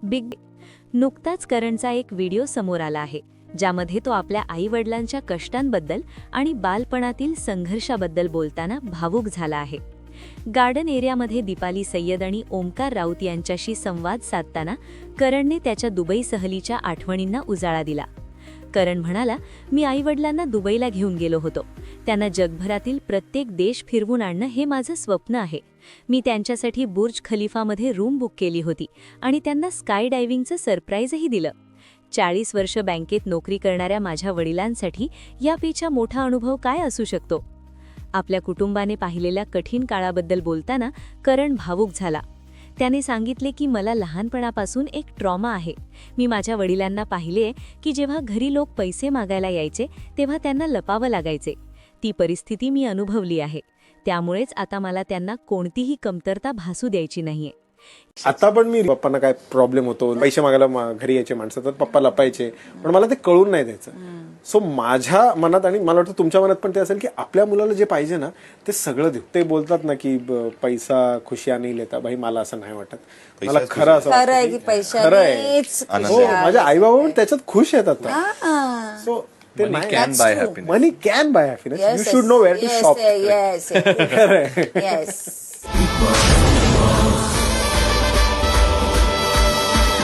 Big नुकताच करणचा एक video समोर आला आहे, ज्यामध्ये तो आपल्या आईवडिलांच्या कष्टांबद्दल आणि बालपणातील संघर्षाबद्दल बोलताना भावूक झाला आहे. गार्डन एरियामध्ये दीपाली सय्यद आणि ओमकार राऊत यांच्याशी संवाद साधताना करणने त्याच्या दुबई सहलीच्या आठवणींना उजाळा दिला. करण म्हणाला, मी आईवडिलांना दुबईला घेऊन गेलो होतो. त्यांना जगभरातील प्रत्येक देश फिरवून आणणं हे माझं स्वप्न आहे. मी त्यांच्यासाठी बुर्ज खलिफामध्ये रूम बुक केली होती आणि त्यांना स्काय डायव्हिंगचं सरप्राईजही दिलं. 40 वर्ष बँकेत नोकरी करणाऱ्या माझ्या वडिलांसाठी यापेक्षा मोठा अनुभव काय असू शकतो. आपल्या कुटुंबाने पाहिलेल्या कठीण काळाबद्दल बोलताना करण भावूक झाला. त्याने सांगितले की मला लहानपणापासून एक ट्रॉमा आहे. मी माझ्या वडिलांना पाहिले की जेव्हा घरी लोक पैसे मागायला यायचे तेव्हा त्यांना लपावं लागायचे. ती परिस्थिती मी अनुभवली आहे. त्यामुळेच आता मला त्यांना कोणतीही कमतरता भासू द्यायची नाहीये. आता पण मी पप्पांना काय प्रॉब्लेम होतो, पैसे मागायला घरी यायचे माणसं तर पप्पा लपायचे, पण मला ते कळून नाही द्यायचं. सो माझ्या मनात आणि मला वाटतं तुमच्या मनात पण ते असेल की आपल्या मुलाला जे पाहिजे ना ते सगळं देऊ. ते बोलतात ना की पैसा खुशिया नाही लेता. भाई मला असं नाही वाटत. मला खरं असं खरं आहे की पैशानेच हो, माझे आई बाबा पण त्याच्यात खुश आहेत आता. So Money can buy happiness. Money can buy happiness. You should know where to shop. Yes.